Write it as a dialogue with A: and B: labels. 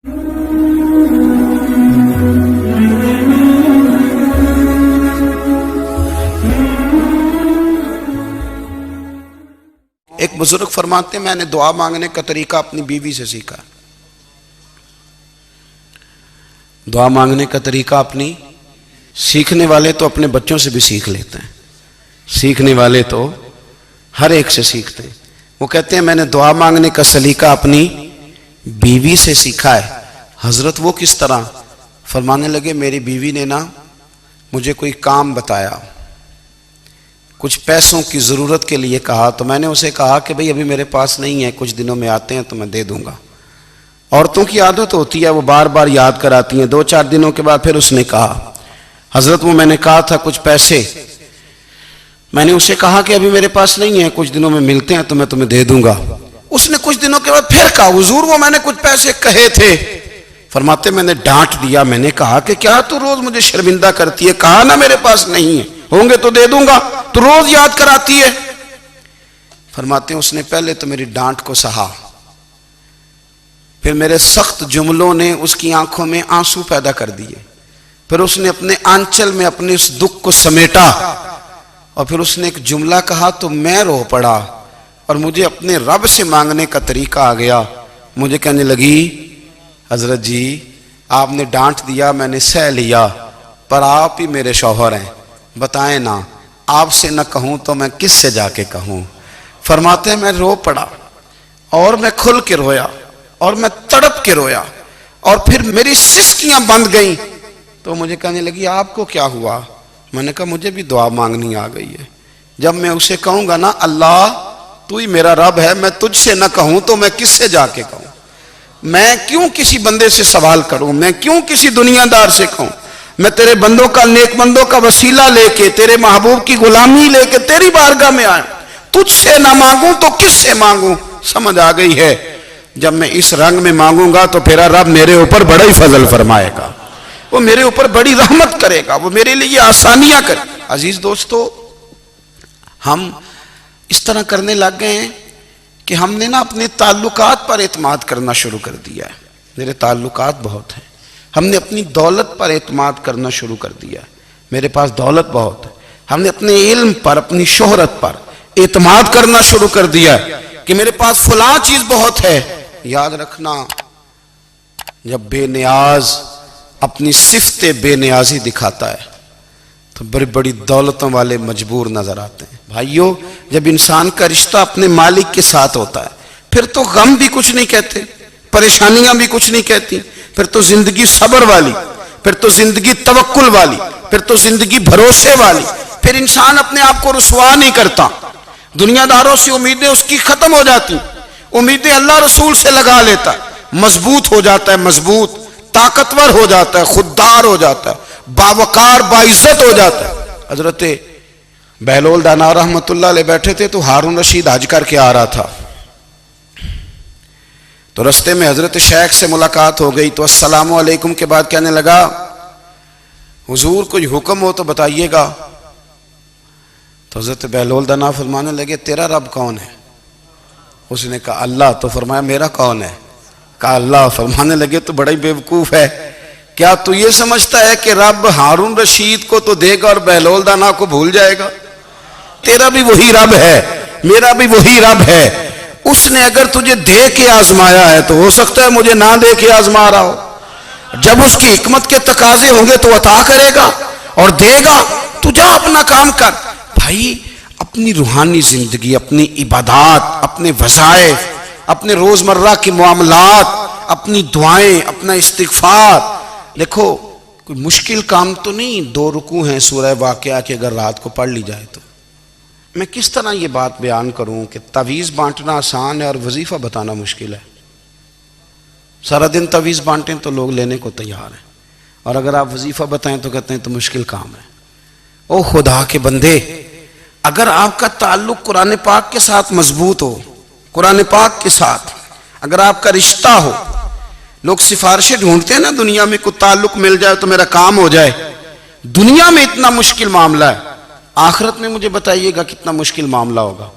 A: ایک بزرگ فرماتے ہیں میں نے دعا مانگنے کا طریقہ اپنی بیوی سے سیکھا. دعا مانگنے کا طریقہ اپنی سیکھنے والے تو اپنے بچوں سے بھی سیکھ لیتے ہیں, سیکھنے والے تو ہر ایک سے سیکھتے ہیں. وہ کہتے ہیں میں نے دعا مانگنے کا سلیقہ اپنی بیوی سے سیکھا ہے. حضرت وہ کس طرح؟ فرمانے لگے میری بیوی نے نا مجھے کوئی کام بتایا, کچھ پیسوں کی ضرورت کے لیے کہا, تو میں نے اسے کہا کہ بھئی ابھی میرے پاس نہیں ہے, کچھ دنوں میں آتے ہیں تو میں دے دوں گا. عورتوں کی عادت ہوتی ہے وہ بار بار یاد کراتی ہیں. 2-4 دنوں کے بعد پھر اس نے کہا حضرت وہ میں نے کہا تھا کچھ پیسے, میں نے اسے کہا کہ ابھی میرے پاس نہیں ہے, کچھ دنوں میں ملتے ہیں تو میں تمہیں دے دوں گا. اس نے کچھ دنوں کے بعد پھر کہا حضور وہ میں نے کچھ پیسے کہے تھے. فرماتے میں نے ڈانٹ دیا, میں نے کہا کہ کیا تو روز مجھے شرمندہ کرتی ہے, کہا نا میرے پاس نہیں ہے, ہوں گے تو دے دوں گا, تو روز یاد کراتی ہے. فرماتے ہیں اس نے پہلے تو میری ڈانٹ کو سہا, پھر میرے سخت جملوں نے اس کی آنکھوں میں آنسو پیدا کر دیے, پھر اس نے اپنے آنچل میں اپنے اس دکھ کو سمیٹا, اور پھر اس نے ایک جملہ کہا تو میں رو پڑا, اور مجھے اپنے رب سے مانگنے کا طریقہ آ گیا. مجھے کہنے لگی حضرت جی آپ نے ڈانٹ دیا میں نے سہ لیا, پر آپ ہی میرے شوہر ہیں, بتائیں نا آپ سے نہ کہوں تو میں کس سے جا کے کہوں. فرماتے ہیں میں رو پڑا, اور میں کھل کے رویا, اور میں تڑپ کے رویا, اور پھر میری سسکیاں بند گئیں. تو مجھے کہنے لگی آپ کو کیا ہوا؟ میں نے کہا مجھے بھی دعا مانگنی آ گئی ہے. جب میں اسے کہوں گا نا اللہ تو ہی میرا رب ہے, میں تجھ سے نہ کہوں تو میں کس سے جا کے کہوں, میں کیوں کسی بندے سے سوال کروں, میں کیوں کسی دنیا دار سے کہوں, میں تیرے بندوں کا نیک بندوں کا وسیلہ لے کے تیرے محبوب کی غلامی لے کے تیری بارگاہ میں آیا, تجھ سے نہ مانگوں تو کس سے مانگوں. سمجھ آ گئی ہے؟ جب میں اس رنگ میں مانگوں گا تو پھر رب میرے اوپر بڑا ہی فضل فرمائے گا, وہ میرے اوپر بڑی رحمت کرے گا, وہ میرے لیے آسانیاں کرے. عزیز دوستو ہم اس طرح کرنے لگ گئے ہیں کہ ہم نے نا اپنے تعلقات پر اعتماد کرنا شروع کر دیا ہے. میرے تعلقات بہت ہیں. ہم نے اپنی دولت پر اعتماد کرنا شروع کر دیا ہے, میرے پاس دولت بہت ہے. ہم نے اپنے علم پر اپنی شہرت پر اعتماد کرنا شروع کر دیا ہے کہ میرے پاس فلاں چیز بہت ہے. یاد رکھنا جب بے نیاز اپنی صفت بے نیازی دکھاتا ہے تو بڑی بڑی دولتوں والے مجبور نظر آتے ہیں. بھائیو جب انسان کا رشتہ اپنے مالک کے ساتھ ہوتا ہے پھر تو غم بھی کچھ نہیں کہتے, پریشانیاں بھی کچھ نہیں کہتی, پھر تو زندگی صبر والی, پھر تو زندگی توکل والی, پھر تو زندگی بھروسے والی. پھر انسان اپنے آپ کو رسوا نہیں کرتا, دنیا داروں سے امیدیں اس کی ختم ہو جاتی, امیدیں اللہ رسول سے لگا لیتا ہے, مضبوط ہو جاتا ہے, مضبوط طاقتور ہو جاتا ہے, خوددار ہو جاتا ہے, باوقار باعزت ہو جاتا ہے. حضرت بہلول دانا رحمت اللہ علیہ بیٹھے تھے تو ہارون رشید حج کر کے آ رہا تھا, تو رستے میں حضرت شیخ سے ملاقات ہو گئی. تو السلام علیکم کے بعد کہنے لگا حضور کوئی حکم ہو تو بتائیے گا. تو حضرت بہلول دانا فرمانے لگے تیرا رب کون ہے؟ اس نے کہا اللہ. تو فرمایا میرا کون ہے؟ کہا اللہ. فرمانے لگے تو بڑا ہی بیوقوف ہے, کیا تو یہ سمجھتا ہے کہ رب ہارون رشید کو تو دے گا اور بہلول دانا کو بھول جائے گا؟ تیرا بھی وہی رب ہے, میرا بھی وہی رب ہے. اس نے اگر تجھے دے کے آزمایا ہے تو ہو سکتا ہے مجھے نہ دے کے آزما رہا ہو. جب اس کی حکمت کے تقاضے ہوں گے تو عطا کرے گا اور دے گا. تو جا اپنا کام کر. بھائی اپنی روحانی زندگی, اپنی عبادات, اپنے وظائف, اپنے روزمرہ کے معاملات, اپنی دعائیں, اپنا استغفار. دیکھو کوئی مشکل کام تو نہیں, 2 رکوع ہیں سورہ واقعہ کے اگر رات کو پڑھ لی جائے تو. میں کس طرح یہ بات بیان کروں کہ تعویذ بانٹنا آسان ہے اور وظیفہ بتانا مشکل ہے. سارا دن تعویذ بانٹیں تو لوگ لینے کو تیار ہیں, اور اگر آپ وظیفہ بتائیں تو کہتے ہیں تو مشکل کام ہے. او خدا کے بندے, اگر آپ کا تعلق قرآن پاک کے ساتھ مضبوط ہو, قرآن پاک کے ساتھ اگر آپ کا رشتہ ہو, لوگ سفارشیں ڈھونڈتے ہیں نا دنیا میں کوئی تعلق مل جائے تو میرا کام ہو جائے. دنیا میں اتنا مشکل معاملہ ہے, آخرت میں مجھے بتائیے گا کتنا مشکل معاملہ ہوگا.